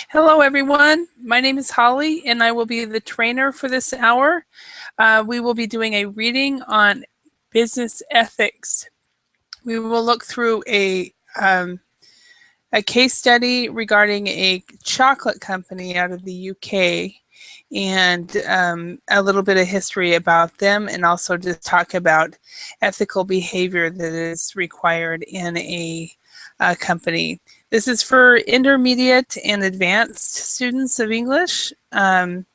Hello, everyone. My name is Holly, and I will be the trainer for this hour. We will be doing a reading on business ethics. We will look through a case study regarding a chocolate company out of the UK and a little bit of history about them, and also just talk about ethical behavior that is required in a company. This is for intermediate and advanced students of English. And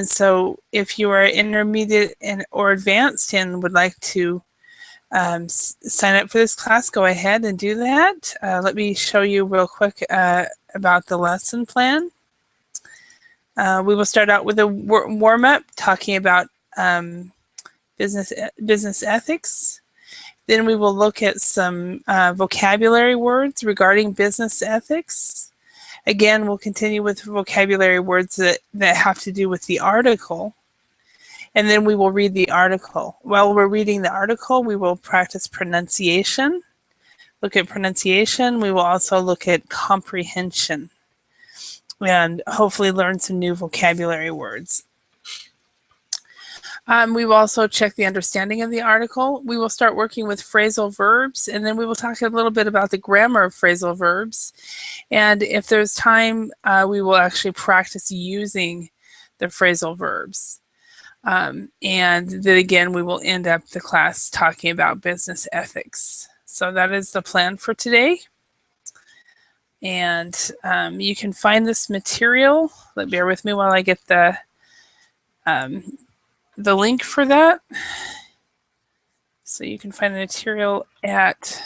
so if you are intermediate or advanced and would like to sign up for this class, go ahead and do that. Let me show you real quick about the lesson plan. We will start out with a warm-up talking about business ethics. Then we will look at some vocabulary words regarding business ethics. Again, we'll continue with vocabulary words that have to do with the article. And then we will read the article. While we're reading the article, we will practice pronunciation. Look at pronunciation. We will also look at comprehension and hopefully learn some new vocabulary words. We will also check the understanding of the article. We will start working with phrasal verbs, and then we will talk a little bit about the grammar of phrasal verbs. And if there's time, we will actually practice using the phrasal verbs. And then again, we will end up the class talking about business ethics. So that is the plan for today. And you can find this material. Bear with me while I get the link for that. So you can find the material at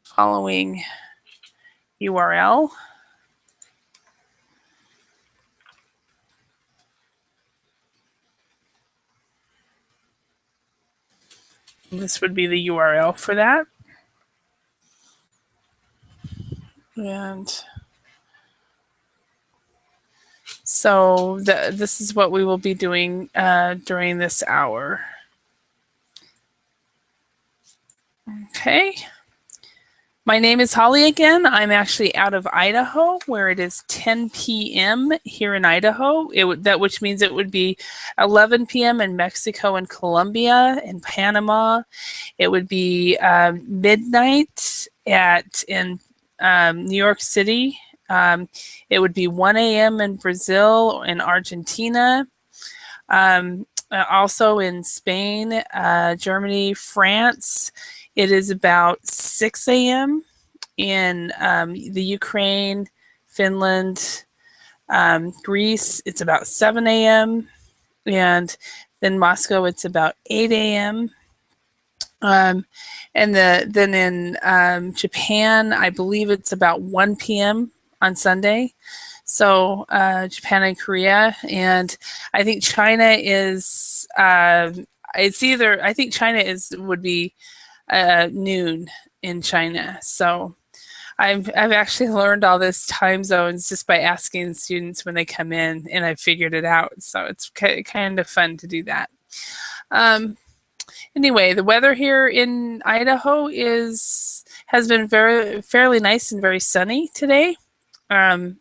following URL. This would be the URL for that. And so this is what we will be doing during this hour. Okay. My name is Holly again. I'm actually out of Idaho, where it is 10 p.m. here in Idaho, which means it would be 11 p.m. in Mexico and Colombia and Panama. It would be midnight in New York City. It would be 1 a.m. in Brazil and Argentina. Also in Spain, Germany, France. It is about 6 a.m. in the Ukraine, Finland, Greece. It's about 7 a.m. And then Moscow, it's about 8 a.m. And then in Japan, I believe it's about 1 p.m. on Sunday. So Japan and Korea, and I think China is. I think China would be noon in China. So I've actually learned all this time zones just by asking students when they come in, and I figured it out. So it's kind of fun to do that. Anyway, the weather here in Idaho has been fairly nice and very sunny today. And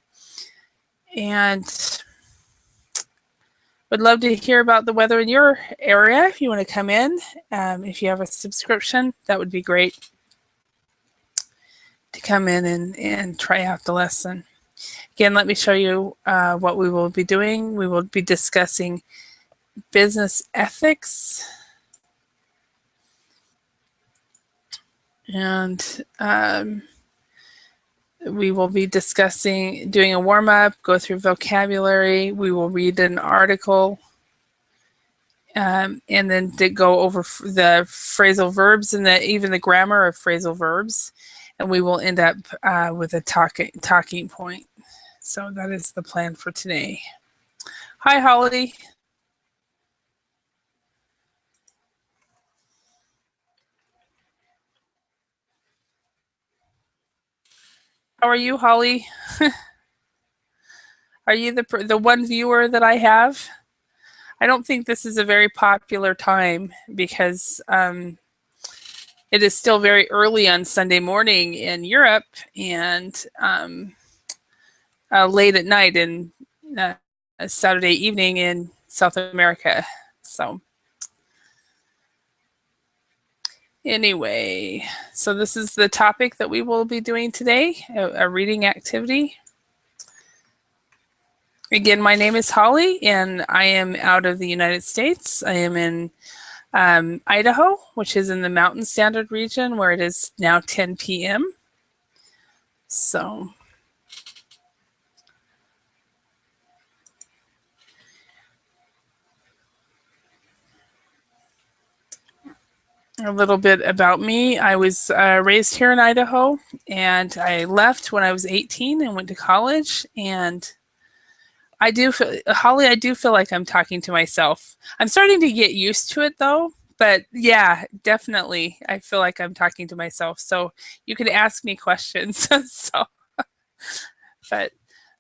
would love to hear about the weather in your area if you want to come in. If you have a subscription, that would be great to come in and try out the lesson. Again, let me show you what we will be doing. We will be discussing business ethics. And we will be doing a warm-up, go through vocabulary. We will read an article, and then to go over the phrasal verbs and even the grammar of phrasal verbs. And we will end up with a talking point. So that is the plan for today. Hi, Holly. How are you, Holly? Are you the one viewer that I have? I don't think this is a very popular time because it is still very early on Sunday morning in Europe, and late at night in a Saturday evening in South America. So anyway, so this is the topic that we will be doing today, a reading activity. Again, my name is Holly, and I am out of the United States. I am in Idaho, which is in the Mountain Standard region, where it is now 10 p.m. So a little bit about me. I was raised here in Idaho, and I left when I was 18 and went to college. And I do feel, Holly, I do feel like I'm talking to myself. I'm starting to get used to it though. But yeah, definitely, I feel like I'm talking to myself. So you can ask me questions. So, but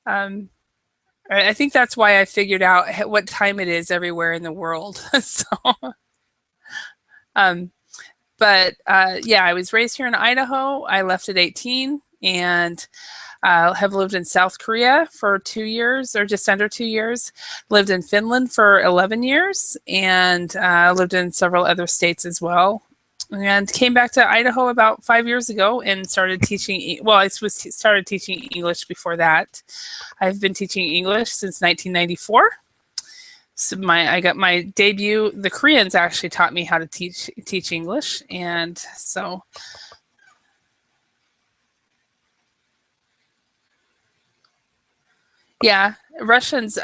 I think that's why I figured out what time it is everywhere in the world. So. But yeah, I was raised here in Idaho. I left at 18 and have lived in South Korea for 2 years, or just under 2 years. Lived in Finland for 11 years, and lived in several other states as well. And came back to Idaho about 5 years ago and started teaching. Well, I started teaching English before that. I've been teaching English since 1994. So I got my debut. The Koreans actually taught me how to teach English, and so yeah, Russians.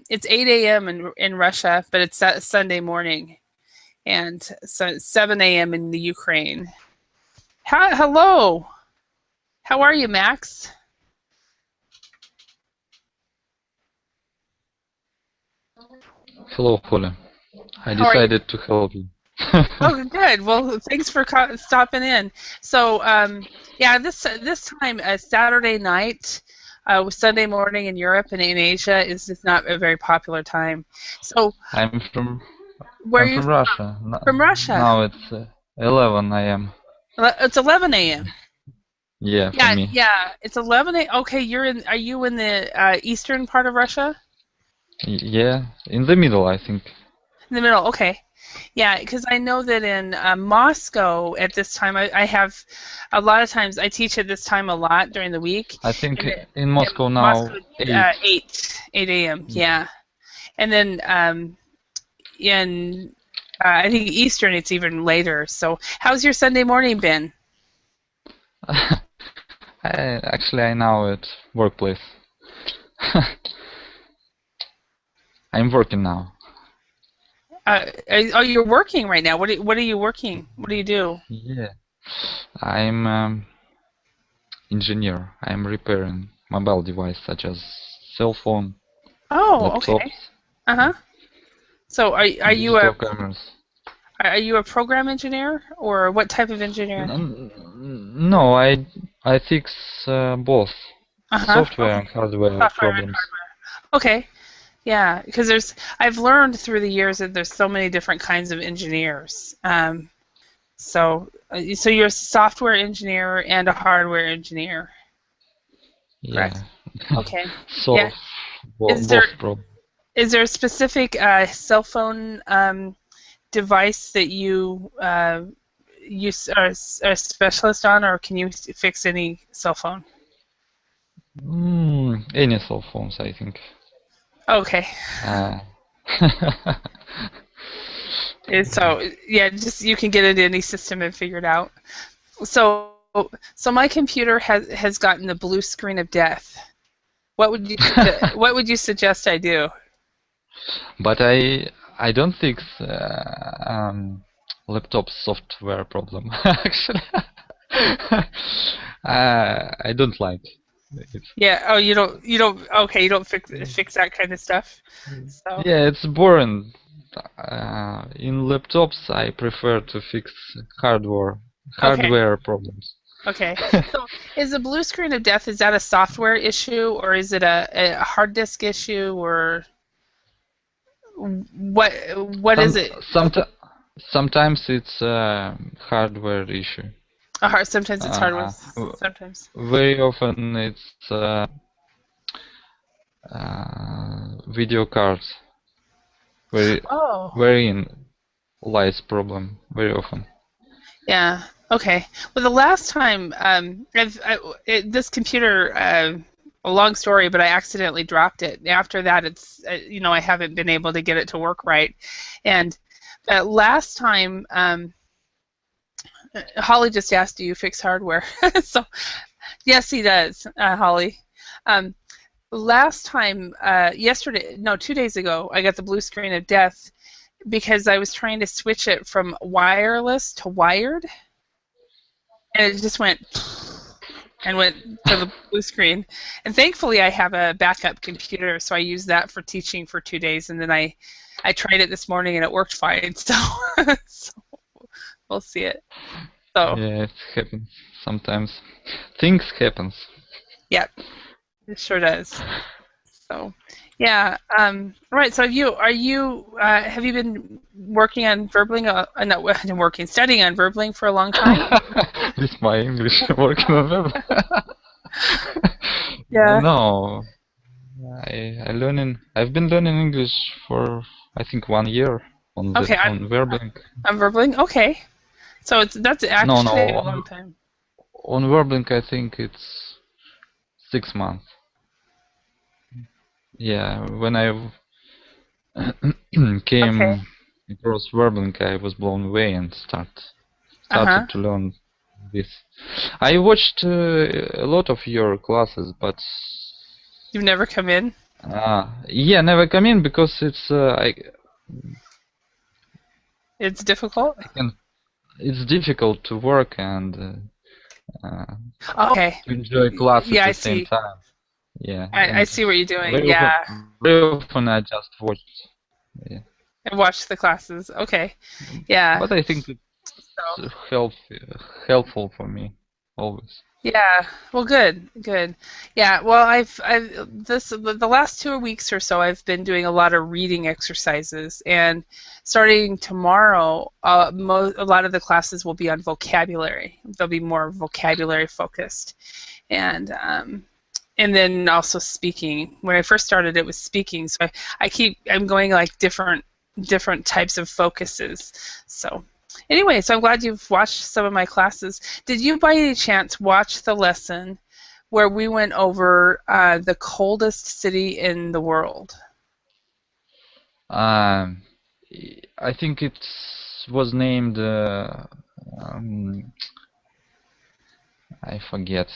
It's 8 a.m. in Russia, but it's Sunday morning, and so it's 7 a.m. in the Ukraine. Hello, how are you, Max? Hello, Holly. I decided to help you. Oh, good. Well, thanks for stopping in. So, yeah, this time, Saturday night, Sunday morning in Europe and in Asia is just not a very popular time. So, I'm from where are I'm you from Russia. from? Russia. Now it's 11 a.m. It's 11 a.m. Yeah, for Yeah, me. yeah, it's 11 a.m. Okay, are you in the eastern part of Russia? Yeah, in the middle, I think. In the middle, okay. Yeah, because I know that in Moscow at this time, I have a lot of times I teach at this time a lot during the week. I think And in Moscow Moscow, now 8. 8 a.m. Yeah, and then in I think Eastern it's even later. So, how's your Sunday morning been? Actually, I now at workplace. I'm working now. You're working right now. What are you working? What do you do? Yeah, I'm engineer. I'm repairing mobile device such as cell phone, Oh, okay. laptops, Uh-huh. So, digital cameras. are you a program engineer, or what type of engineer? No, I fix both Uh-huh. software Okay. and hardware Software and problems. hardware. Okay. Yeah, because I've learned through the years that there's so many different kinds of engineers. So you're a software engineer and a hardware engineer, correct? Yeah. Okay. So Yeah. Is there both problems. is there a specific cell phone device that are a specialist on, or can you fix any cell phone? Any cell phones, I think. Okay. Uh, So yeah, just you can get into any system and figure it out. So my computer has gotten the blue screen of death. What would you what would you suggest I do? but I don't fix laptop software problem actually. I don't like it. Yeah. Oh, you don't. Okay, you don't fix that kind of stuff. So Yeah, it's boring. In laptops, I prefer to fix hardware okay, hardware problems. okay. So is the blue screen of death, is that a software issue, or is it a hard disk issue, or what is Some it? sometimes it's a hardware issue. Sometimes it's hardware. Uh, Sometimes. very often it's video cards, where Oh, wherein lies problem very often. yeah. Okay. Well, the last time this computer, a long story, but I accidentally dropped it. After that, it's I haven't been able to get it to work right. And last time, Holly just asked, "Do you fix hardware?" So yes, he does, Holly. Um, Last time, yesterday, no, 2 days ago, I got the blue screen of death because I was trying to switch it from wireless to wired, and it just went and went to the blue screen. And thankfully, I have a backup computer, so I used that for teaching for 2 days, and then I tried it this morning and it worked fine. So, so we'll see it. So Yeah, it happens sometimes. Things happens. yeah, it sure does. So, yeah. Right. So, have you been working on Verbling? Not working, studying on Verbling for a long time? This my English working on web. Yeah. No, I've been learning English for I think 1 year Okay. on Verblink. I'm Verbling. Okay. So that's No, actually no, a long time. on Verblink I think it's 6 months. Yeah, when I Okay. came across Verblink, I was blown away and Uh-huh. started to learn this. I watched a lot of your classes, but You've never come in? yeah, never come in because It's difficult? I can it's difficult to work and Okay. to enjoy class at Yeah, I the same see. time. Yeah, I and see what you're doing. Yeah. very often I just watched. Yeah. I watched the classes. Okay. Yeah. But I think So, it's helpful for me always. yeah. Well, good. Good. Yeah. Well, the last 2 weeks or so, I've been doing a lot of reading exercises, and starting tomorrow, a lot of the classes will be on vocabulary. They'll be more vocabulary focused, and then also speaking. When I first started, it was speaking, so I'm going like different types of focuses. So anyway, so I'm glad you've watched some of my classes. Did you by any chance watch the lesson where we went over the coldest city in the world? Um, I think it was named um, I forget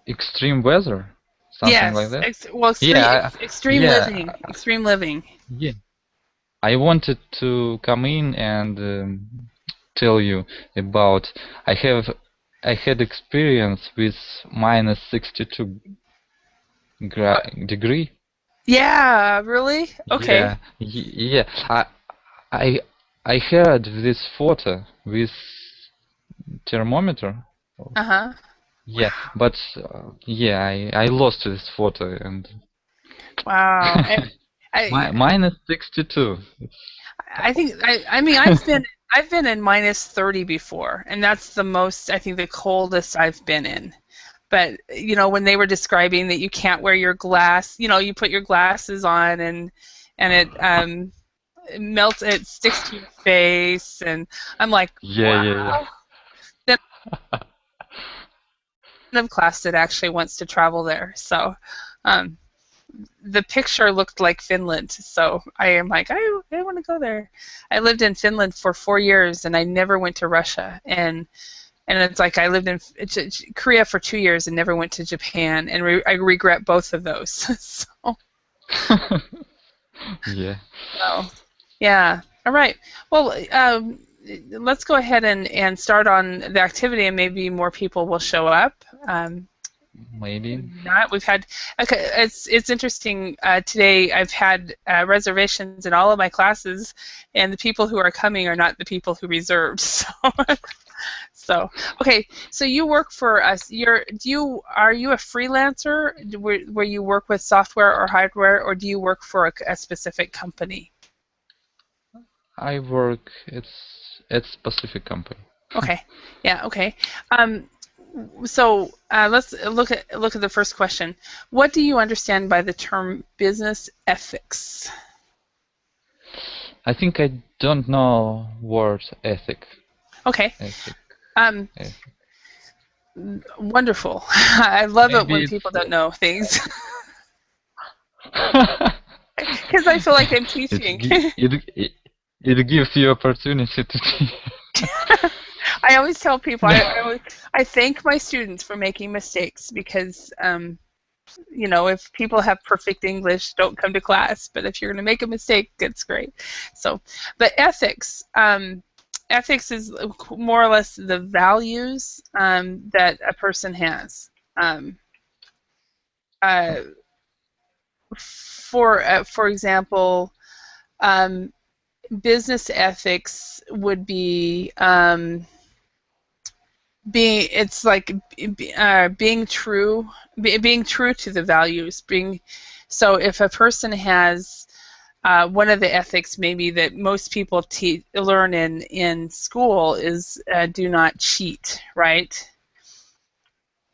extreme weather, something like Yes. that. Extreme, Yeah, extreme yeah, living. Extreme living. yeah. I wanted to come in and tell you about. I have I had experience with minus 62 degree. Yeah, really? Okay. Yeah, yeah. I I heard this photo with thermometer. Uh-huh. Yeah, but yeah, I lost this photo and Wow. I minus 62. I think I mean I've been in minus 30 before, and that's the most I think the coldest I've been in. But when they were describing that you can't wear your glass, you put your glasses on and it melts, it sticks to your face, and I'm like, Yeah, yeah, wow. Then of class that actually wants to travel there, so um, the picture looked like Finland, so I am like, I want to go there. I lived in Finland for 4 years, and I never went to Russia, and it's like I lived in Korea for 2 years and never went to Japan, and I regret both of those. So, yeah. Yeah. so, yeah. All right. Well, let's go ahead and start on the activity, and maybe more people will show up. Maybe. Not. We've had. Okay, it's interesting. Today, I've had reservations in all of my classes, and the people who are coming are not the people who reserved. So, so okay. So you work for us. Are you a freelancer where you work with software or hardware, or do you work for a specific company? I work at specific company. Okay. Yeah. Okay. Um, so let's look at the first question. What do you understand by the term business ethics? I think I don't know word ethic. Okay. Ethic. Um, Ethic. Wonderful. I love it Maybe when it's. people don't know things because I feel like I'm teaching. It gives you opportunity to teach. I always tell people I thank my students for making mistakes because if people have perfect English, don't come to class. But if you're going to make a mistake, it's great. So, but ethics is more or less the values that a person has. Uh, for example, business ethics would be being true to the values. So if a person has one of the ethics maybe that most people learn in school is do not cheat, right?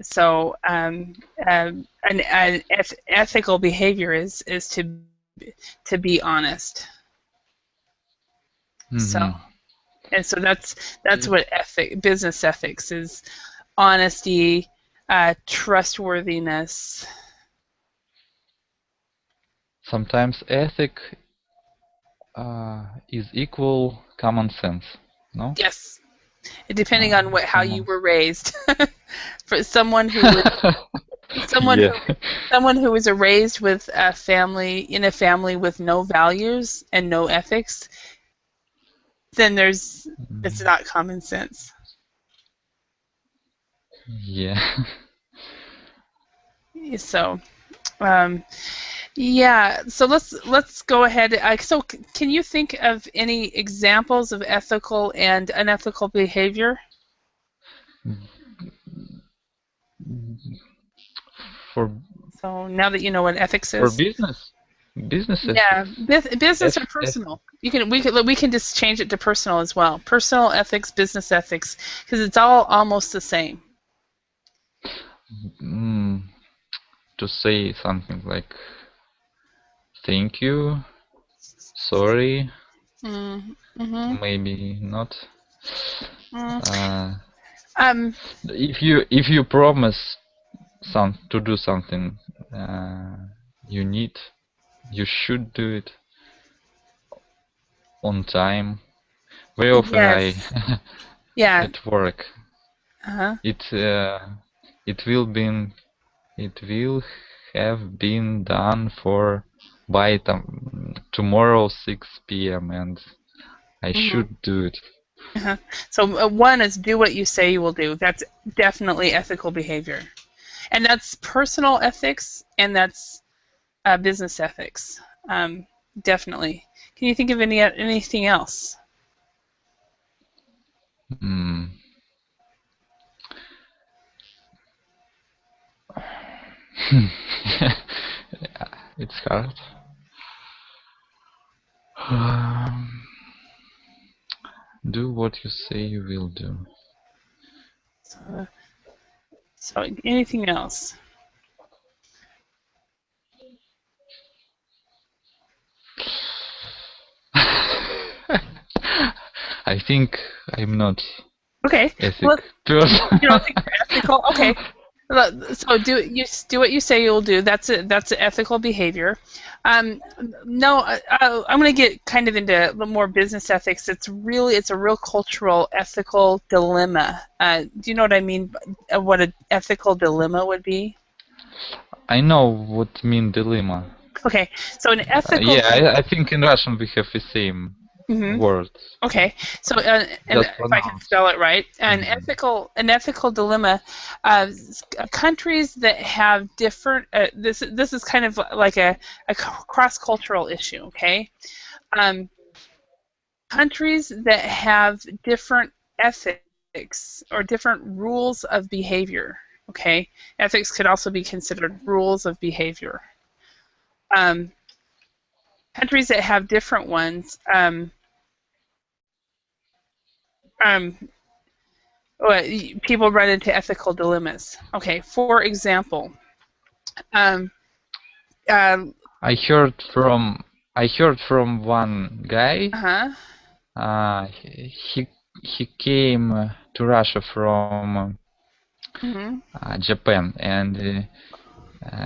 So an ethical behavior is to be honest. So Mhm. and so that's what business ethics is: honesty, trustworthiness. Sometimes ethic is equal common sense. No? Yes, depending on how you Common. were raised. For someone who someone Yeah. who someone who was raised with a family with no values and no ethics, then it's not common sense. Yeah. So yeah, so let's go ahead. So can you think of any examples of ethical and unethical behavior? For So now that you know what ethics for is. business Yeah, ethics. business or F. personal. We can just change it to personal as well. Personal ethics, business ethics, because it's all almost the same. Mm, to say something like thank you, sorry, Mm-hmm. maybe not. Mm. Uh, Um, if you promise to do something, uh, you need you should do it on time. Very often I yes. Yeah. at work Uh-huh. it will be it will have been done for by tomorrow 6 p.m. and I Mm-hmm. should do it. Uh-huh. So one is do what you say you will do. That's definitely ethical behavior, and that's personal ethics, and that's business ethics. Definitely. Can you think of anything else? Mm. It's hard. Um, do what you say you will do. So anything else? I think I'm not Okay. ethic Well, person. you don't think you're ethical? Okay. So do what you say you'll do. That's ethical behavior. No, I'm going to get kind of into a little more business ethics. It's a real cultural ethical dilemma. Do you know what I mean? What an ethical dilemma would be? I know what mean dilemma. Okay, so an ethical. Yeah, I think in Russian we have the same Mhm. word. Okay, so and Just if I can pronounce. spell it right, Mhm. an ethical dilemma, countries that have different. This is kind of like a cross cultural issue. Okay, um, countries that have different ethics or different rules of behavior. Okay, ethics could also be considered rules of behavior. Um, Countries that have different ones. Um, people run into ethical dilemmas. Okay, for example, um, um, I heard from one guy. uh-huh, He came to Russia from mm-hmm, Japan, and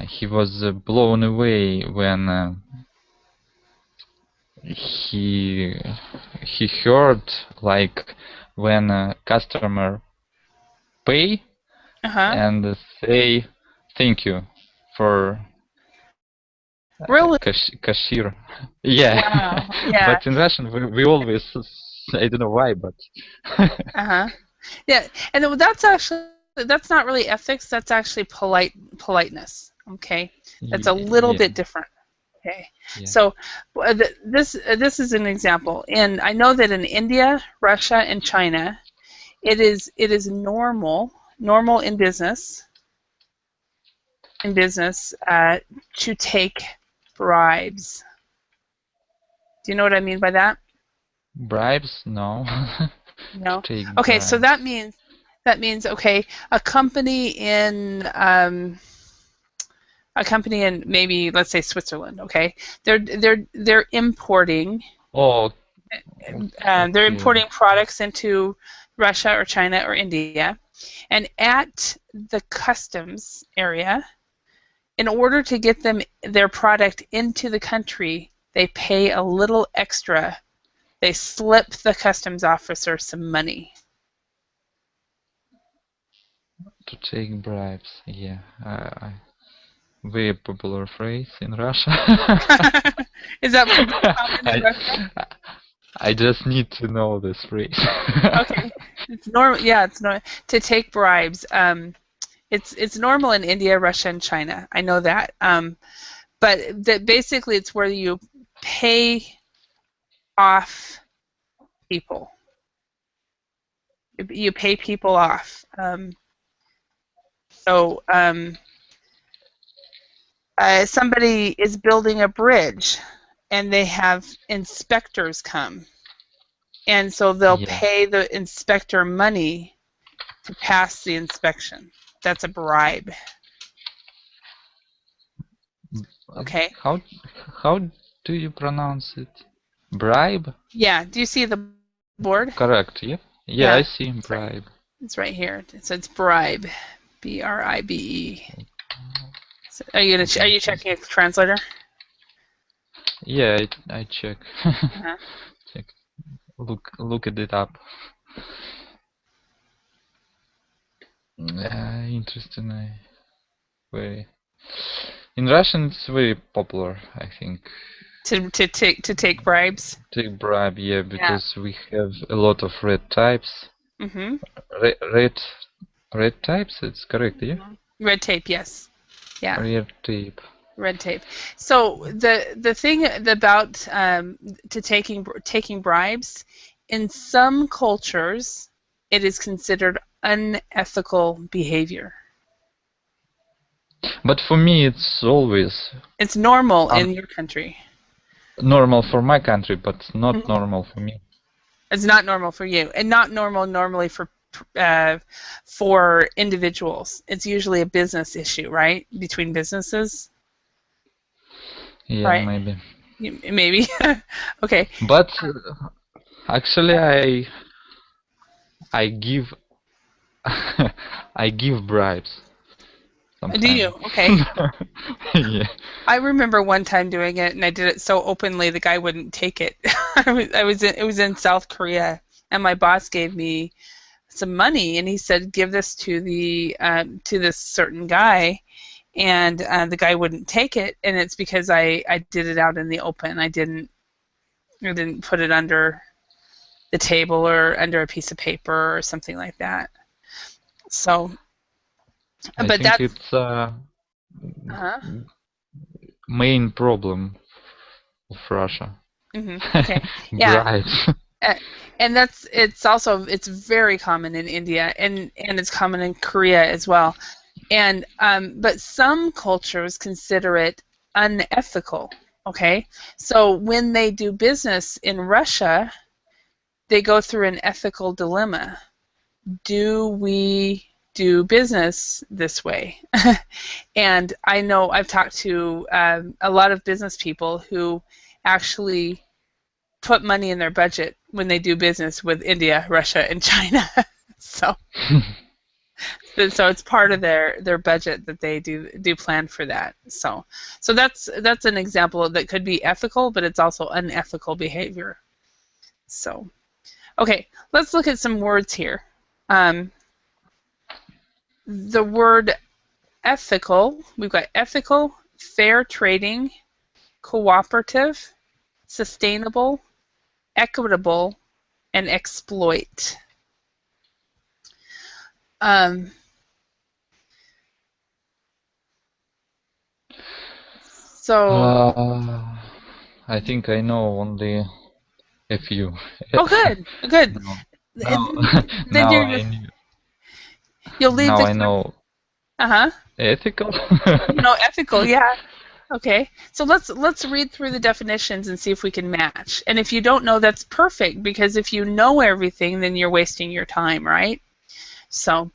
he was blown away when he he heard, like, when a customer pay uh-huh. and say thank you for Really? cashier. Yeah. Wow. Yeah. But in Russian we always, I don't know why, but Uh-huh. Yeah. And that's not really ethics. That's actually politeness. Okay. That's a little yeah, bit different. Okay. yeah. So this is an example. And I know that in India, Russia, and China, it is normal in business to take bribes. Do you know what I mean by that? Bribes? No. No. Take Okay, so bribes. that means okay, a company in maybe, let's say, Switzerland. Okay, they're importing Oh, they're okay. importing products into Russia or China or India, and at the customs area, in order to get their product into the country, they pay a little extra. They slip the customs officer some money. To take bribes. Yeah. Very popular phrase in Russia. Is that common in I, Russia? I just need to know this phrase. Okay, it's normal. Yeah, it's normal to take bribes. It's normal in India, Russia, and China. I know that. But that basically it's where you pay off people. You pay people off. So somebody is building a bridge, and they have inspectors come, and so they'll Yeah. pay the inspector money to pass the inspection. That's a bribe. Okay. How do you pronounce it? Bribe? Yeah. Do you see the board? Correct, yeah? Yeah, I Yeah. see It's right. bribe. It's right here. So it's bribe, BRIBE. So are you checking a translator? Yeah, I check. Uh-huh. Check. Look at it up. Interesting. Very. In Russian, it's very popular, I think. To take bribes. Take bribe, yeah, Yeah. because we have a lot of red types. Mhm. Red types, it's correct, yeah? Red tape, yes. Yeah. Red tape. Red tape. So the thing about to taking bribes, in some cultures, it is considered unethical behavior. But for me, it's always It's normal in your country. normal for my country, but not Mhm. normal for me. It's not normal for you, and not normal normally for individuals. It's usually a business issue, right? Between businesses, Yeah, right? maybe. Maybe. Okay. But actually, I give I give bribes Do you? sometimes. Okay. Yeah. I remember one time doing it, and I did it so openly the guy wouldn't take it. It was in South Korea, and my boss gave me some money, and he said, "Give this to this certain guy," and the guy wouldn't take it, and it's because I did it out in the open. I didn't put it under the table or under a piece of paper or something like that. So, I but think that's it's uh-huh. main problem of Russia. Okay, yeah. Bribes. And it's very common in India, and it's common in Korea as well. And but some cultures consider it unethical. Okay, so when they do business in Russia, they go through an ethical dilemma do we do business this way? And I know I've talked to a lot of business people who actually put money in their budget when they do business with India, Russia, and China. so it's part of their budget that they do plan for that. So that's an example that could be ethical, but it's also unethical behavior. So okay, let's look at some words here. The word ethical, we've got ethical, fair trading, cooperative, sustainable, equitable, and exploit. I think I know only a few. Oh, good. Now, Then you'll leave now the. I know. Ethical. Ethical, yeah. Okay, so let's read through the definitions and see if we can match. And if you don't know, that's perfect, because if you know everything, then you're wasting your time, right? So,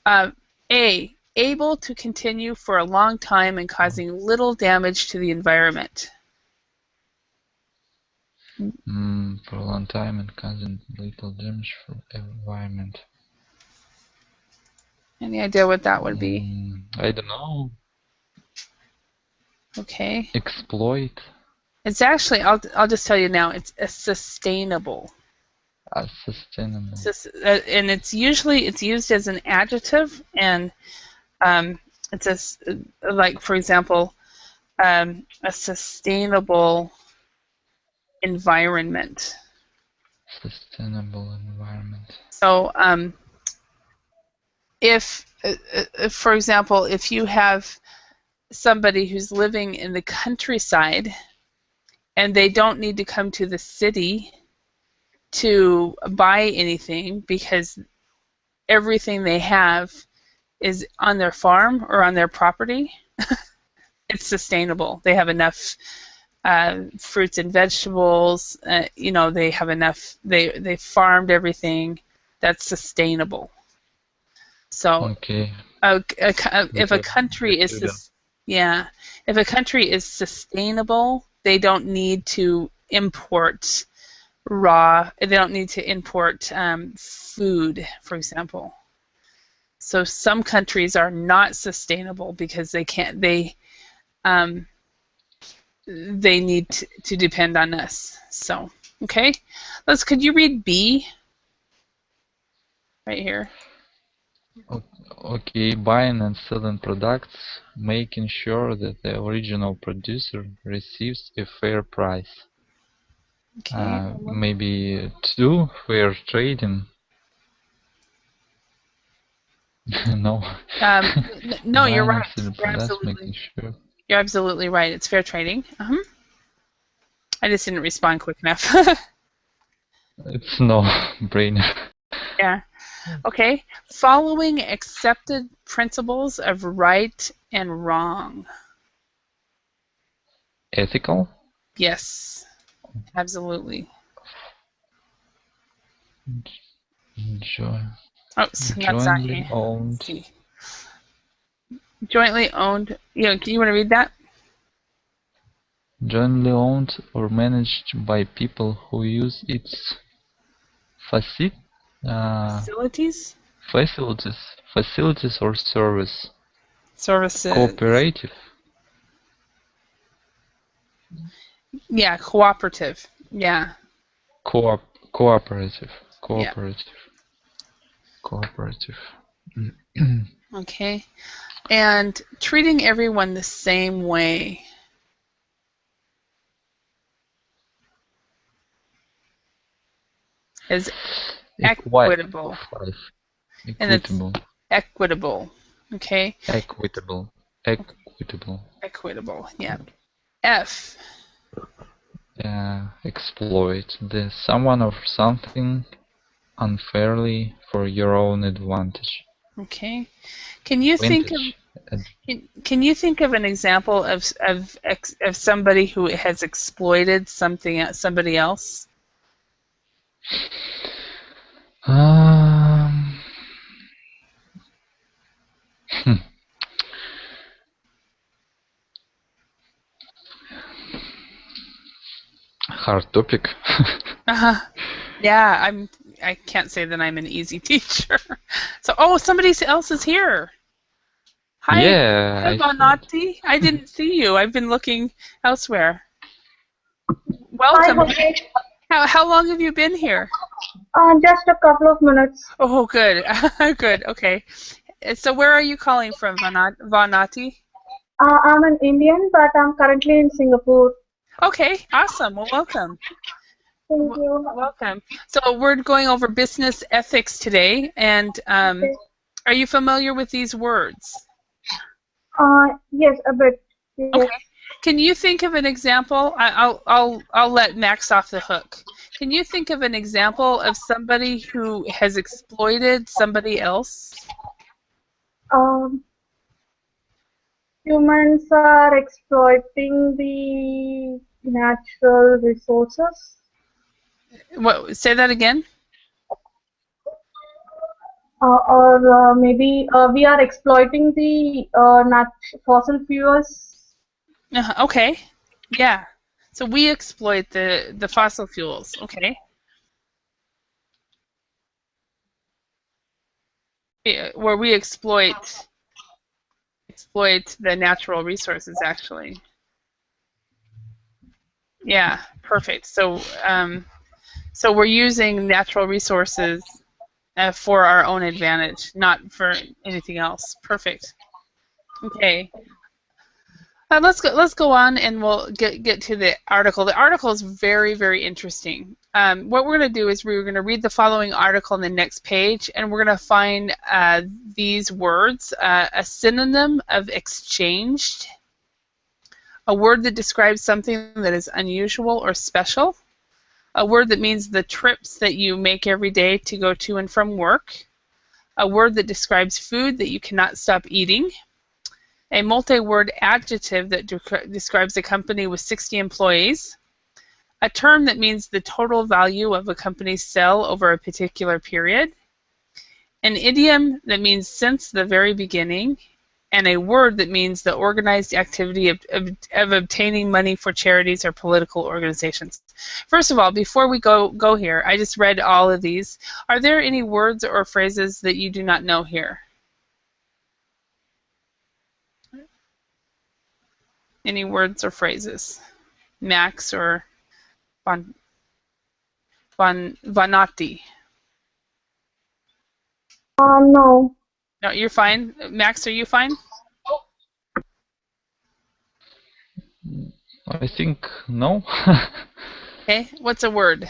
A, able to continue for a long time and causing little damage to the environment. For a long time and causing little damage for environment. Any idea what that would be? I don't know. Okay. Exploit. It's actually, I'll just tell you now, it's a sustainable. Sustainable. And it's used as an adjective, and it's like, for example, a sustainable environment. Sustainable environment. So if for example, if you have somebody who's living in the countryside and they don't need to come to the city to buy anything because everything they have is on their farm or on their property, it's sustainable. They have enough fruits and vegetables. They have enough. They farmed everything. That's sustainable. So, okay. If a country is if a country is sustainable, they don't need to import they don't need to import food, for example. So some countries are not sustainable because they can't. They need to depend on us. So, okay, could you read B right here? Okay, buying and selling products, making sure that the original producer receives a fair price. Okay. Maybe 2, fair trading. No. No, you're right. You're absolutely right. It's fair trading. I just didn't respond quick enough. It's no brainer. Yeah. Okay. Following accepted principles of right and wrong. Ethical? Yes. Absolutely. Jointly owned. Jointly owned. You want to read that? Jointly owned or managed by people who use its facilities or services. Cooperative. Yeah, cooperative. Yeah. Cooperative. Okay. And treating everyone the same way. Is equitable. And it's equitable. Okay. Equitable. Yeah. F. Exploit someone or something unfairly for your own advantage. Okay. Can you think of an example of somebody who has exploited somebody else? hard topic. Uh-huh. Yeah, I can't say that I'm an easy teacher. So, oh, somebody else is here. Hi, Yeah, hi, I thought. Bonatti. I didn't see you. I've been looking elsewhere. Hi, Welcome. Jose. How long have you been here? Just a couple of minutes. Oh, good. Good. Okay. So where are you calling from, Vanati? I'm an Indian, but I'm currently in Singapore. Okay, awesome. Well, welcome. Thank you. Welcome. So we're going over business ethics today, and Okay. are you familiar with these words? Yes, a bit. Yes. Okay. Can you think of an example? I'll let Max off the hook. Can you think of an example of somebody who has exploited somebody else? Um, Humans are exploiting the natural resources. What? Say that again. Or maybe we are exploiting the fossil fuels. Okay. Yeah. So we exploit the fossil fuels. Okay. Where we exploit the natural resources, actually. Yeah. Perfect. So so we're using natural resources for our own advantage, not for anything else. Perfect. Okay. Let's go on, and we'll get to the article. The article is very, very interesting. What we're going to do is we're going to read the following article on the next page, and we're going to find these words: a synonym of exchanged, a word that describes something that is unusual or special, a word that means the trips that you make every day to go to and from work, a word that describes food that you cannot stop eating, a multi-word adjective that describes a company with 60 employees, a term that means the total value of a company's sale over a particular period, an idiom that means since the very beginning, and a word that means the organized activity of obtaining money for charities or political organizations. First of all, before we go here, I just read all of these. Are there any words or phrases that you do not know here? Any words or phrases? Max or Vanatti? No. No, you're fine. Max, are you fine? I think no. Okay, what's a word?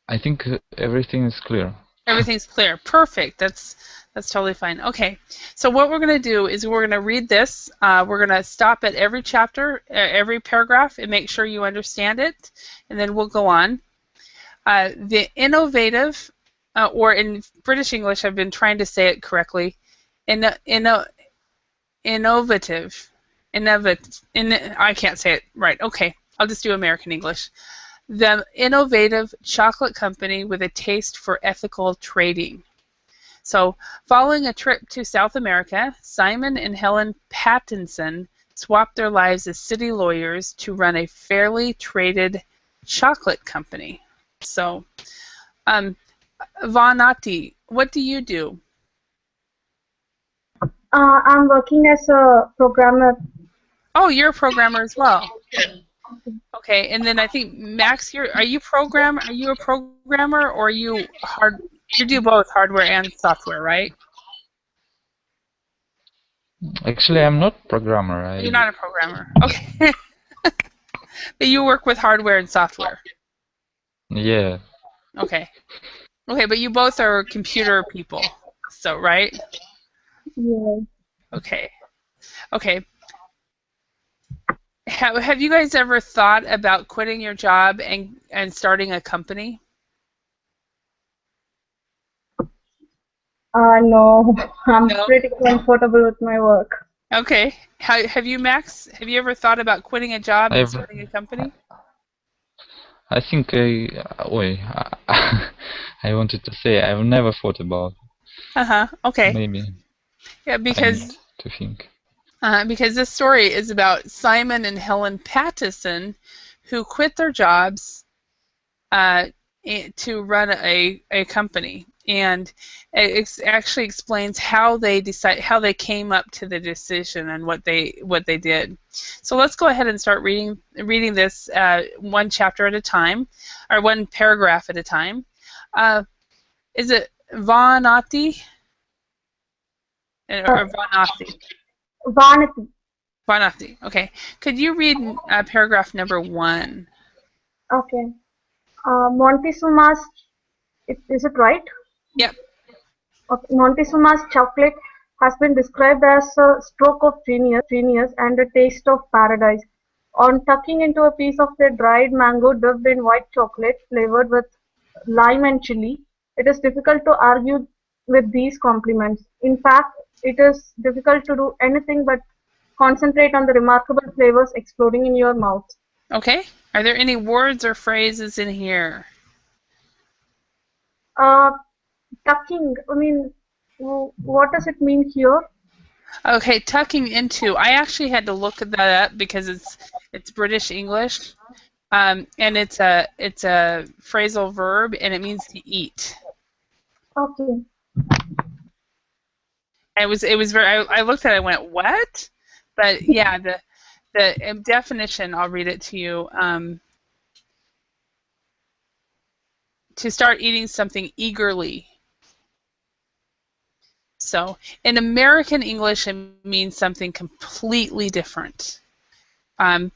I think everything is clear. Everything's clear. Perfect. That's totally fine. Okay, so what we're going to do is we're going to read this. We're going to stop at every chapter, every paragraph, and make sure you understand it, and then we'll go on. The innovative, or in British English, I've been trying to say it correctly, innovative. I can't say it right. Okay, I'll just do American English. The innovative chocolate company with a taste for ethical trading. So, following a trip to South America, Simon and Helen Pattinson swapped their lives as city lawyers to run a fairly traded chocolate company. So, Vanati, what do you do? I'm working as a programmer. Oh, you're a programmer as well. Okay, and then I think Max, are you a programmer, or you do both hardware and software, right? Actually, I'm not programmer. You're not a programmer. Okay. But you work with hardware and software. Yeah. Okay. Okay, but you both are computer people. So, right? Yeah. Okay. Okay. Have you guys ever thought about quitting your job and starting a company? No, I'm No. pretty comfortable with my work. Okay. Have you, Max? Have you ever thought about quitting a job and I've. starting a company? I think wait. I wanted to say I've never thought about. Okay. Maybe. Yeah, because to think. Because this story is about Simon and Helen Pattison, who quit their jobs to run a company, and it actually explains how they came up to the decision and what they did. So let's go ahead and start reading this one chapter at a time, or one paragraph at a time. Is it Vanati? Or Vanati? Vanity. Vanati. Okay. Could you read paragraph number 1? Okay. Montezuma's, is it right? Yep. Okay. Montezuma's chocolate has been described as a stroke of genius and a taste of paradise. On tucking into a piece of their dried mango dipped in white chocolate flavored with lime and chili, it is difficult to argue with these compliments. In fact, it is difficult to do anything but concentrate on the remarkable flavors exploding in your mouth. Okay. Are there any words or phrases in here? Tucking, I mean, what does it mean here? Okay, tucking into. I actually had to look that up because it's British English, and it's a phrasal verb, and it means to eat. Okay. It was very. I looked at it and went, what? But yeah, the definition, I'll read it to you. To start eating something eagerly. So in American English, it means something completely different. In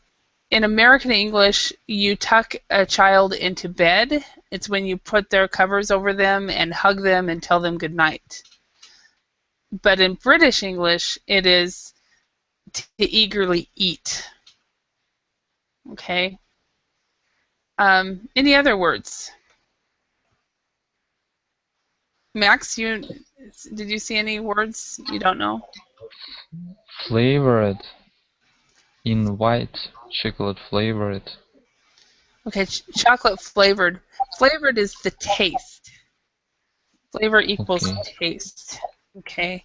American English, you tuck a child into bed. It's when you put their covers over them and hug them and tell them good night. But in British English, it is to eagerly eat. Okay. Any other words? Max, did you see any words you don't know? Flavored. In white chocolate flavored. Okay, chocolate flavored. Flavored is the taste. Flavor equals taste. Okay.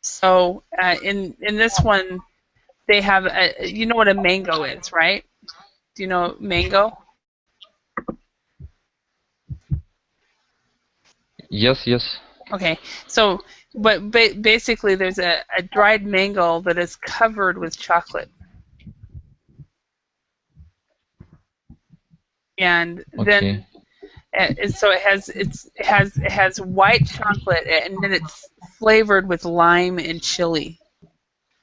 So in this one, they have you know what a mango is, right? Do you know mango? Yes, yes. Okay, so but basically there's a dried mango that is covered with chocolate, and then so it has white chocolate, and then it's flavored with lime and chili.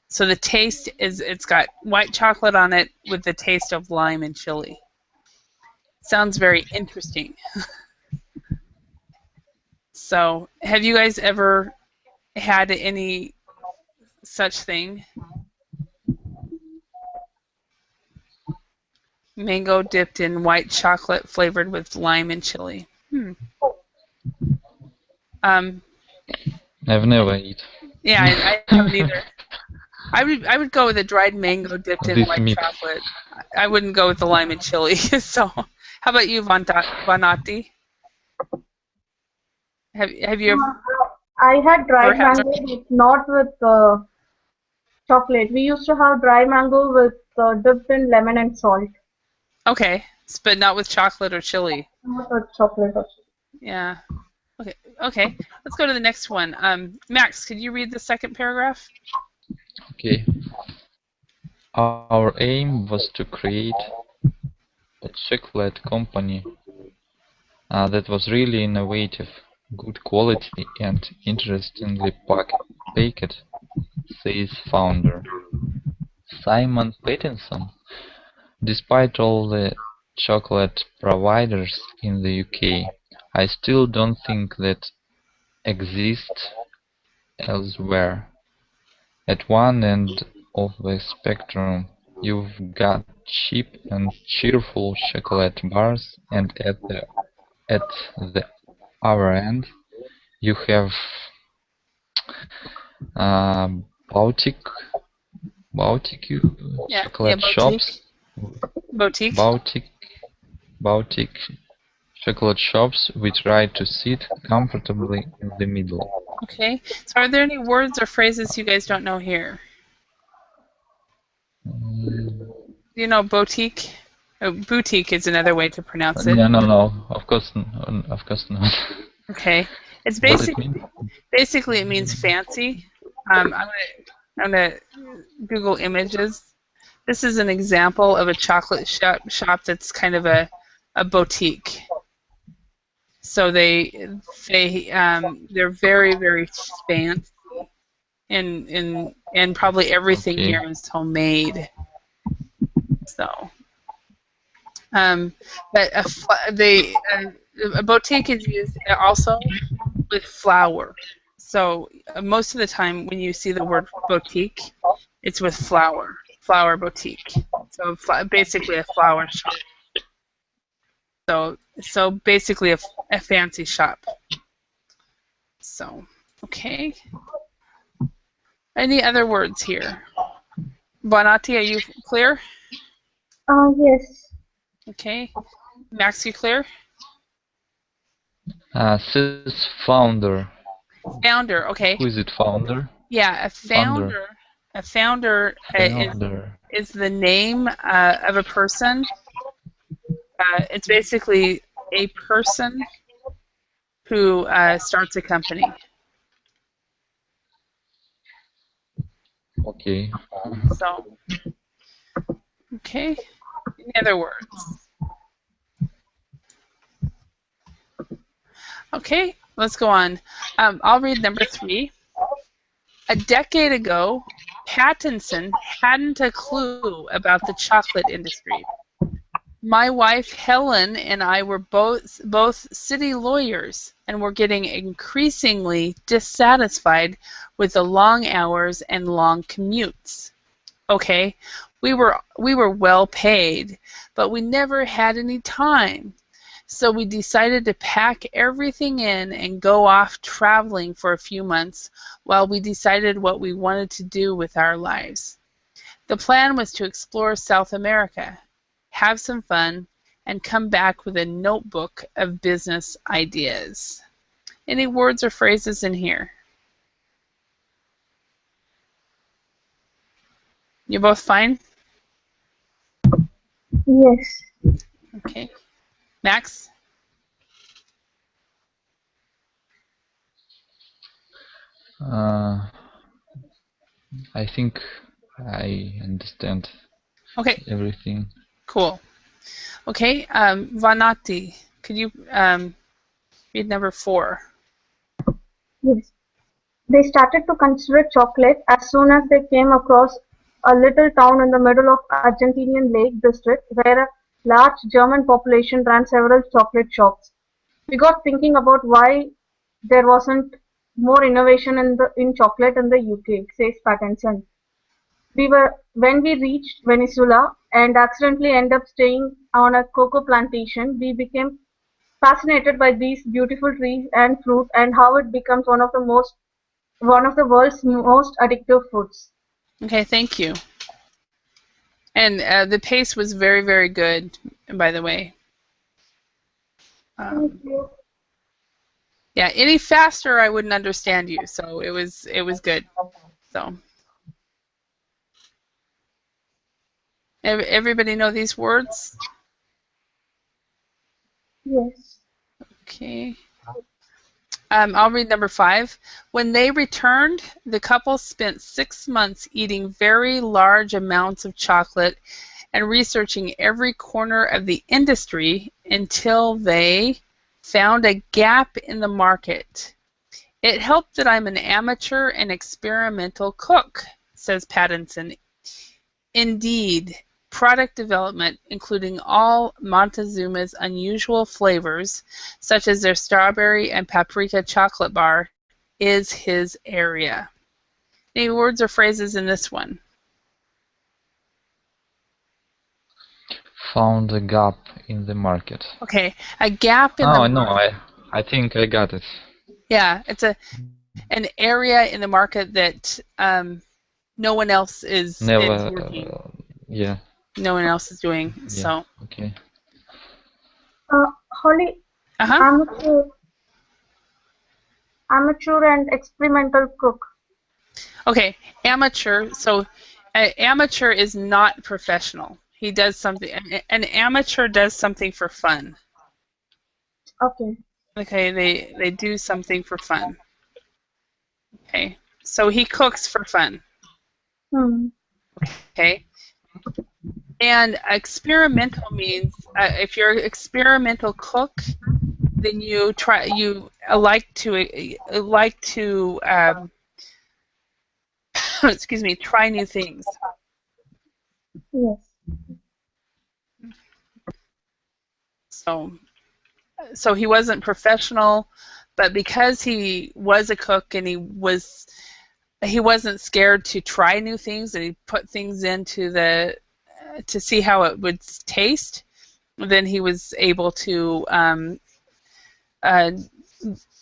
So the taste is, it's got white chocolate on it with the taste of lime and chili. Sounds very interesting. So, have you guys ever had any such thing? Mango dipped in white chocolate flavored with lime and chili. I've never eaten. Yeah, I haven't either. I would go with a dried mango dipped in white chocolate. I wouldn't go with the lime and chili. So, how about you, Vanati? Have you ever? I had dried mango, but not with chocolate. We used to have dry mango with dipped in lemon and salt. Okay, but not with chocolate or chili. Not with chocolate or chili. Yeah. Okay. Let's go to the next one. Max, could you read the second paragraph? Okay. Our aim was to create a chocolate company that was really innovative, good quality, and interestingly packaged, says founder Simon Pattison. Despite all the chocolate providers in the UK, I still don't think that exists elsewhere. At one end of the spectrum, you've got cheap and cheerful chocolate bars, and at the other end, you have boutique chocolate shops. Boutique chocolate shops. We try to sit comfortably in the middle. Okay. So are there any words or phrases you guys don't know here? Mm, You know boutique? Oh, boutique is another way to pronounce it. no, no, no. Of course not. Okay. It's What it means? basically it means fancy. I'm gonna Google images. This is an example of a chocolate shop that's kind of a boutique. So they're very very fancy, and probably everything Okay. here is homemade. So, but a boutique is used also with flour. So most of the time when you see the word boutique, it's with flour boutique. So basically a flour shop. So basically a fancy shop. So, okay. Any other words here? Bonatti, are you clear? Yes. Okay. Max, you clear? Says founder. Founder, okay. Who is it? Founder. Yeah, a founder. A founder is the name of a person. It's basically a person who starts a company. Okay. So, okay. Any other words? Okay, let's go on. I'll read number 3. A decade ago, Pattinson hadn't a clue about the chocolate industry. My wife Helen and I were both city lawyers and were getting increasingly dissatisfied with the long hours and long commutes. Okay, we were well paid, but we never had any time. So we decided to pack everything in and go off traveling for a few months while we decided what we wanted to do with our lives. The plan was to explore South America, have some fun, and come back with a notebook of business ideas. Any words or phrases in here? You both fine? Yes. Okay. Max? I think I understand Okay, everything. cool. Okay, Vanati, could you read number 4? Yes. They started to consider chocolate as soon as they came across a little town in the middle of Argentinian Lake District where a large German population ran several chocolate shops. We got thinking about why there wasn't more innovation in chocolate in the UK, says Pattinson. When we reached Venezuela and accidentally ended up staying on a cocoa plantation, we became fascinated by these beautiful trees and fruit and how it becomes one of the world's most addictive foods. Okay, thank you. And the pace was very, very good, by the way. Thank you. Yeah, any faster I wouldn't understand you, so it was good. So everybody know these words? Yes. Okay. I'll read number 5. When they returned, the couple spent 6 months eating very large amounts of chocolate and researching every corner of the industry until they found a gap in the market. It helped that I'm an amateur and experimental cook, says Pattinson. Indeed, product development, including all Montezuma's unusual flavors, such as their strawberry and paprika chocolate bar, is his area. Any words or phrases in this one? Found a gap in the market. Okay, a gap in Oh the no, market. I think I got it. Yeah, it's an area in the market that no one else is Never. working. Yeah. No one else is doing. Yeah. So, Okay. Holly, uh-huh. I'm not sure. Amateur and experimental cook. Okay, amateur. So, amateur is not professional. He does something. An amateur does something for fun. Okay. Okay, they do something for fun. Okay, so he cooks for fun. Okay, and experimental means if you're an experimental cook, then you like to excuse me, try new things. Yes. So he wasn't professional, but because he was a cook and he wasn't scared to try new things, and he put things into to see how it would taste, then he was able to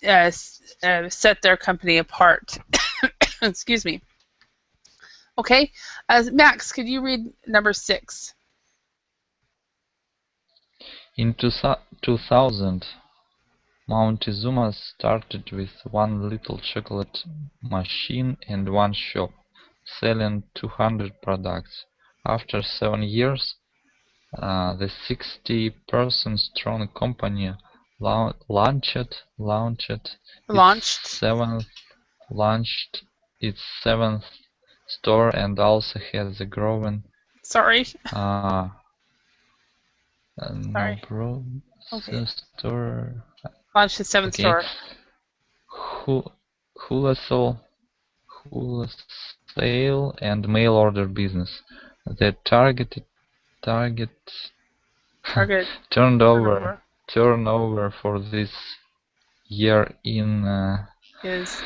set their company apart. Excuse me. Okay, Max, could you read number 6? In 2000, Montezuma started with one little chocolate machine and one shop, selling 200 products. After 7 years, the 60-person strong company launched its seventh store and also has a growing. Sorry. No problem. Okay. Store. Launched the 7th store. Wholesale and mail order business. The target turnover for this year in is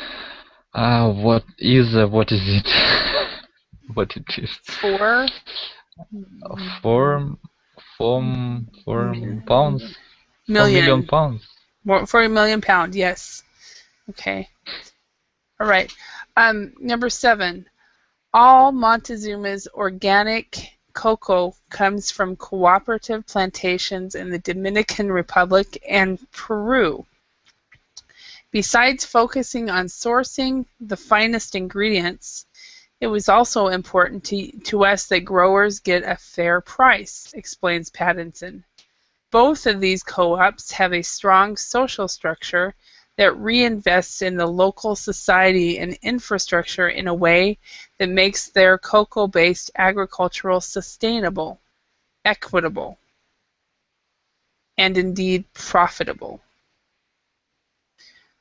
what is it? What it is? 4 pounds. Million. 4 million pounds. 4 million pound. Yes. Okay. All right. Number 7. All Montezuma's organic cocoa comes from cooperative plantations in the Dominican Republic and Peru. Besides focusing on sourcing the finest ingredients, it was also important to us that growers get a fair price, explains Pattinson. Both of these co-ops have a strong social structure that reinvests in the local society and infrastructure in a way that makes their cocoa-based agricultural sustainable, equitable, and indeed profitable.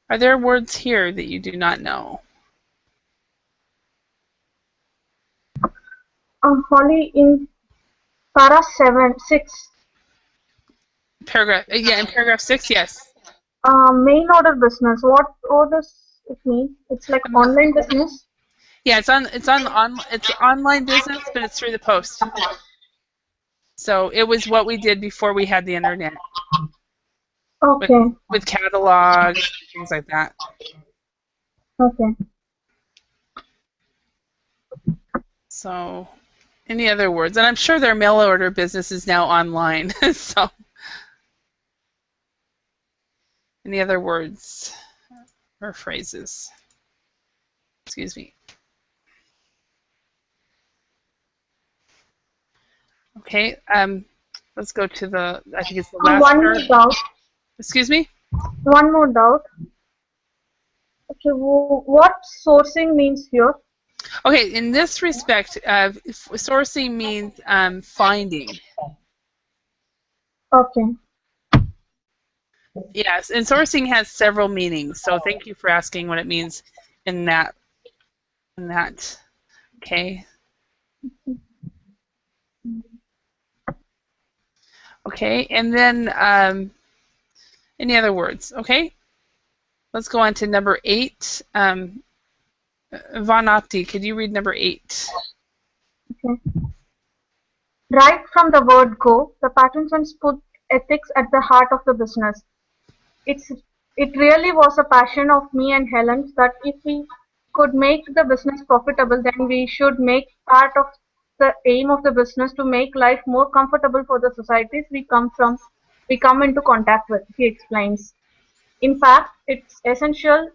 Are there words here that you do not know? Holly, in para 6. Paragraph, in paragraph 6, yes. Mail order business. What does it mean? It's like online business. Yeah, it's online business, but it's through the post. So it was what we did before we had the internet. Okay. With catalogs, things like that. Okay. So, any other words? And I'm sure their mail order business is now online. So, any other words or phrases? Excuse me. Okay. Let's go to I think it's the last One more doubt. Excuse me? One more doubt. Okay, what sourcing means here? Okay, in this respect, sourcing means finding. Okay. Yes, and sourcing has several meanings. So thank you for asking what it means in that. Okay. Okay, and then any other words? Okay. Let's go on to number 8. Vanati, could you read number 8? Okay. Right from the word go, the Pattinsons put ethics at the heart of the business. It really was a passion of me and Helen's that if we could make the business profitable, then we should make part of the aim of the business to make life more comfortable for the societies we come into contact with, he explains. In fact, it's essential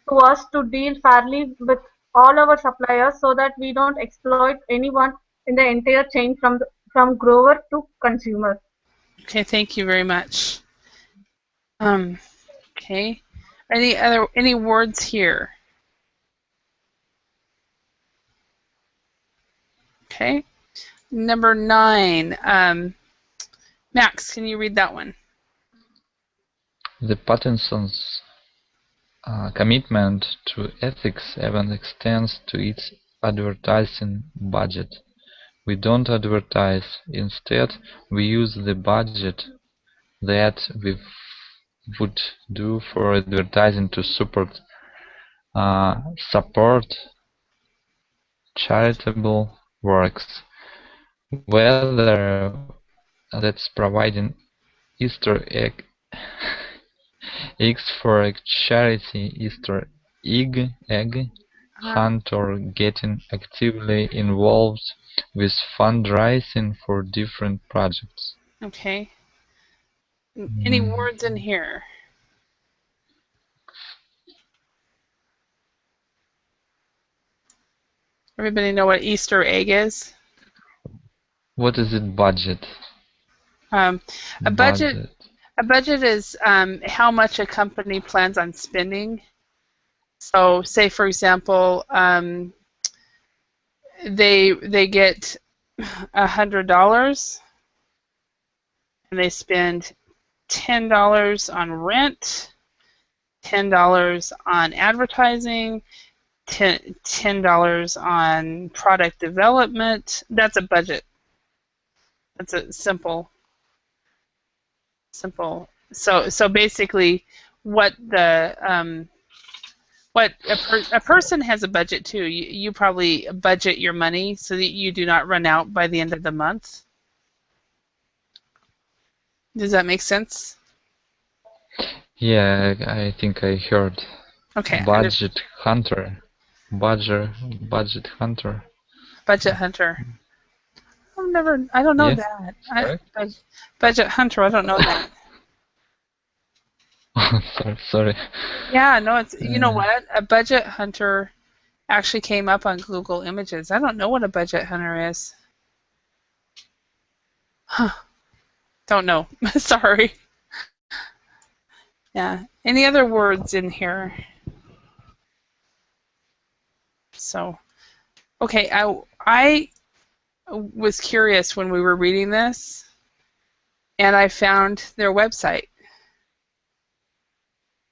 to us to deal fairly with all our suppliers so that we don't exploit anyone in the entire chain from grower to consumer. Okay, thank you very much. Okay. Any words here? Okay. Number 9. Max, can you read that one? The Pattinson's commitment to ethics even extends to its advertising budget. We don't advertise. Instead, we use the budget that we would do for advertising to support charitable works, whether that's providing Easter eggs for a charity Easter egg hunt or getting actively involved with fundraising for different projects. Okay. Any words in here? Everybody know what Easter egg is? What is it, budget? A budget is how much a company plans on spending. So, say for example, they get $100 and they spend $10 on rent, $10 on advertising, $10 on product development. That's a budget. That's a simple. So basically, what a person has a budget too. You probably budget your money so that you do not run out by the end of the month. Does that make sense? Yeah, I think I heard. Okay. Budget hunter. Budget hunter. Budget hunter. I don't know Yes, that. Budget hunter. I don't know that. Sorry. Yeah, no, it's you know what? A budget hunter actually came up on Google Images. I don't know what a budget hunter is. Huh. Don't know. Sorry. Yeah. Any other words in here? So, okay, I was curious when we were reading this, and I found their website.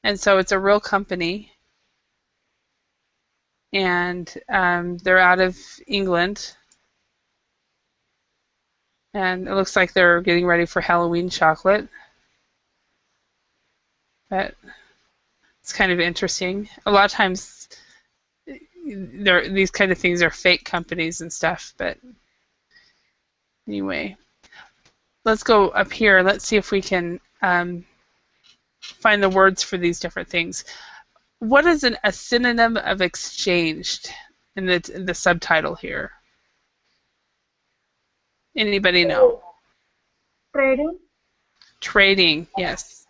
And so it's a real company, and they're out of England, and it looks like they're getting ready for Halloween chocolate. But it's kind of interesting. A lot of times, these kind of things are fake companies and stuff. But anyway, let's go up here. Let's see if we can find the words for these different things. What is a synonym of exchanged in the subtitle here? Anybody know? Trading. Trading, yes.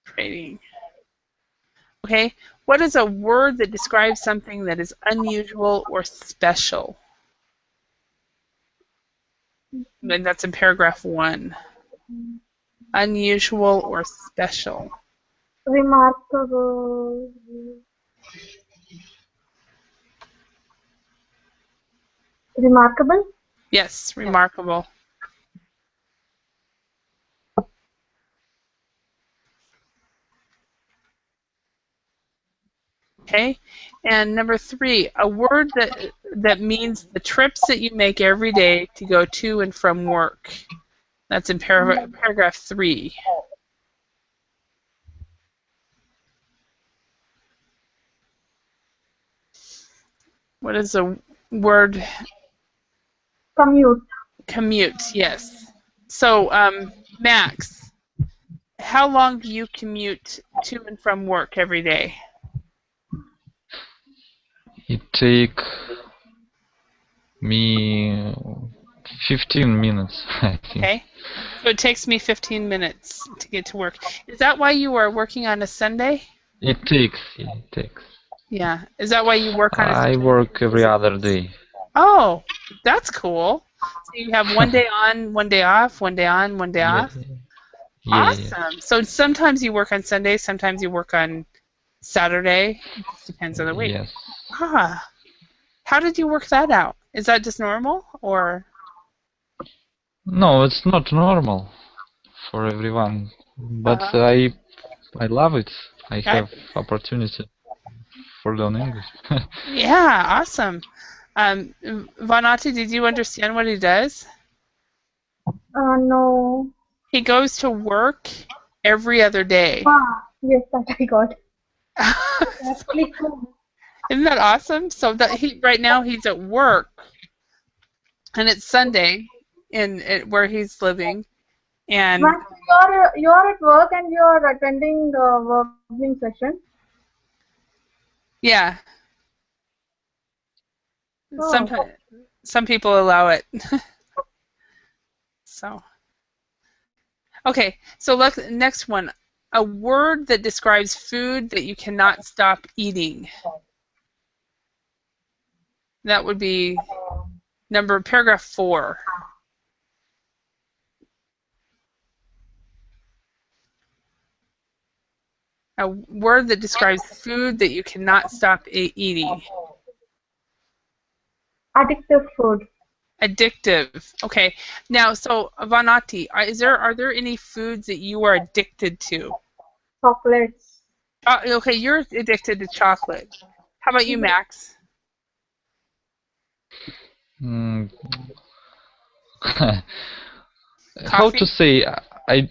Trading. Okay, what is a word that describes something that is unusual or special? And that's in paragraph 1. Unusual or special. Remarkable. Remarkable? Yes, remarkable. Okay, and number 3, a word that means the trips that you make every day to go to and from work. That's in paragraph 3. What is the word? Commute. Commute, yes. So, Max, how long do you commute to and from work every day? It take me 15 minutes, I think. Okay, so it takes me 15 minutes to get to work. Is that why you are working on a Sunday? It takes. It takes. Yeah. Is that why you work on a I work every other day. Oh, that's cool. So you have one day on, one day off, one day on, one day Yeah. off. Yeah. Yeah. Awesome. So sometimes you work on Sunday, sometimes you work on Saturday. It just depends on the week. Yes. Ah, how did you work that out? Is that just normal or? No, it's not normal for everyone, but Uh-huh. I love it. I I, have opportunity for learn English. yeah, awesome. Vanati, did you understand what he does? No. He goes to work every other day. Yes, that I got. That's really cool. Isn't that awesome? So that right now he's at work, and it's Sunday where he's living, and Max, you're at work and you're attending the working session. yeah, Oh, some people allow it. So okay, so look, next one, a word that describes food that you cannot stop eating. That would be paragraph 4. A word that describes food that you cannot stop eating. addictive food. Addictive. Okay. Now, so Vanati, are there any foods that you are addicted to? Chocolates. Okay, you're addicted to chocolate. How about you, Max? Mm, How Coffee? to say? I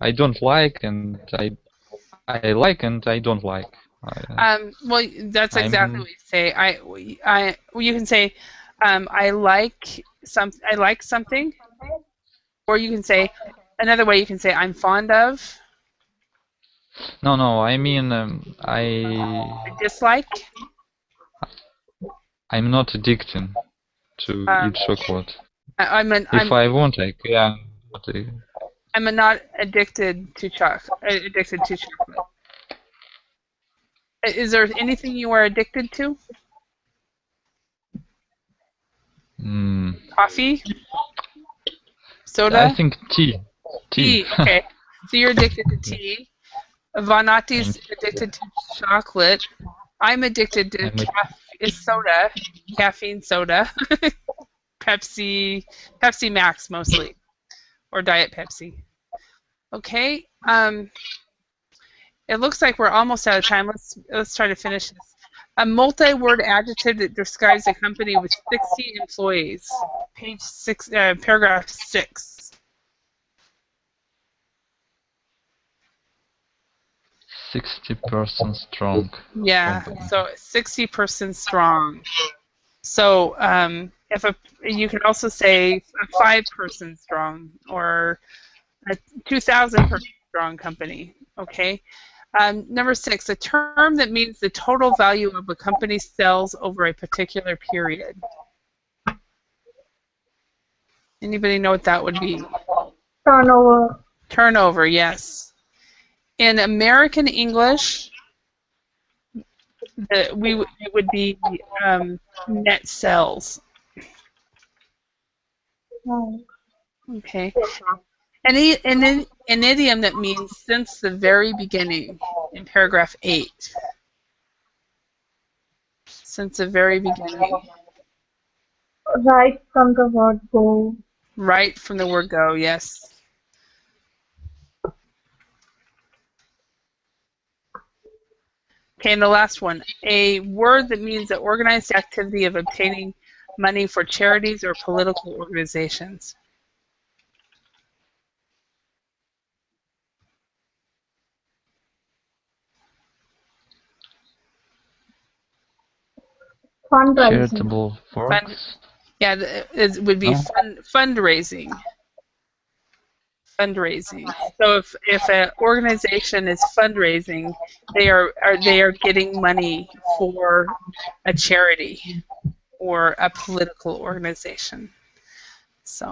I don't like and I like and I don't like. Well, that's exactly I'm what you say. Well, you can say, I like something, or you can say, another way you can say, I'm fond of, no. I mean I dislike. I'm not addicted to Um, eat chocolate. If I'm I want, I can. But, not addicted to addicted to chocolate. Is there anything you are addicted to? mm, Coffee? I Soda? think tea. Tea. Tea. Okay. So you're addicted to Yes. tea. Vanati's I'm addicted to chocolate. I'm addicted to I'm a, soda, caffeine soda, Pepsi, Pepsi Max mostly, or Diet Pepsi. Okay. It looks like we're almost out of time. Let's try to finish this. A multi-word adjective that describes a company with 60 employees. Page 6, paragraph 6. 60% strong Yeah, company. so 60% strong. So if you can also say a 5-person strong or a 2,000-person strong company. Okay. Number 6, a term that means the total value of a company's sales over a particular period. Anybody know what that would be? Turnover. Turnover, yes. In American English, it would be net sales. Okay. An idiom that means since the very beginning in paragraph 8. Since the very beginning. Right from the word go. Right from the word go, yes. Okay, and the last one. A word that means the organized activity of obtaining money for charities or political organizations. Fundraising. Charitable works. Yeah, it would be No? fundraising. Fundraising. So if an organization is fundraising, they are getting money for a charity or a political organization. So,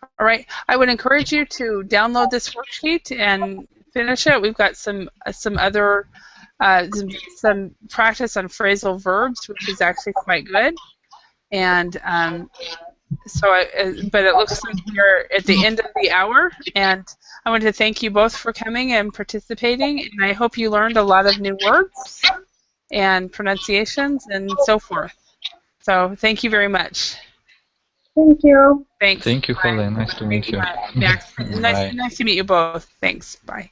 all right, I would encourage you to download this worksheet and finish it, we've got some other some practice on phrasal verbs, which is actually quite good. And but it looks like we're at the end of the hour, and I want to thank you both for coming and participating, and I hope you learned a lot of new words and pronunciations and so forth. So thank you very much. Thank you. Thanks. Thank you, Holly. Nice to meet you. Max, nice to meet you both. Thanks. Bye.